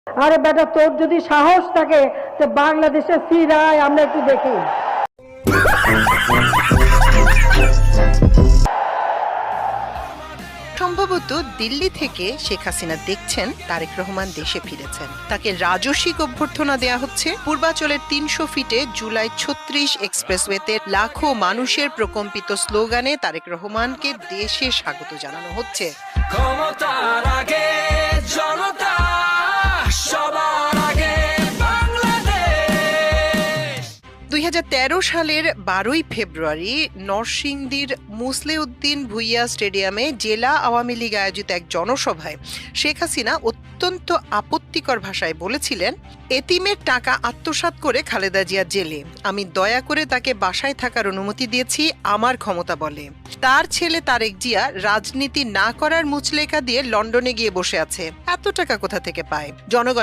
আরে বেটা, তোর যদি সাহস থাকে তো বাংলাদেশের সিরায় আমরা একটু দেখি। সম্ভবত দিল্লি থেকে শেখ হাসিনা দেখছেন তারেক রহমান দেশে ফিরেছেন, তাকে রাজস্বিক অভ্যর্থনা দেয়া হচ্ছে। পূর্বাচলের ৩০০ ফিটে জুলাই ৩৬ এক্সপ্রেসওয়েতে লাখো মানুষের প্রকম্পিত স্লোগানে তারেক রহমানকে দেশে স্বাগত জানানো হচ্ছে। ক্ষমতার আগে জনতা, সবার আগে বাংলাদেশ। ২০১৩ সালের ১২ই ফেব্রুয়ারি নরসিংদীর মুসলেউদ্দিন ভুইয়া স্টেডিয়ামে জেলা আওয়ামী লীগ আয়োজিত এক জনসভায় শেখ হাসিনা অত্যন্ত আপত্তিকর ভাষায় বলেছিলেন, এতিমের টাকা আত্মসাৎ করে খালেদা জিয়া জেলে, আমি দয়া করে তাকে বাসায় থাকার অনুমতি দিয়েছি আমার ক্ষমতা বলে। তার ছেলে তারেক জিয়া রাজনীতি না করার মুচলেকা দিয়ে লন্ডনে গিয়ে বসে আছে, এত টাকা কোথা থেকে পায়? জনগণ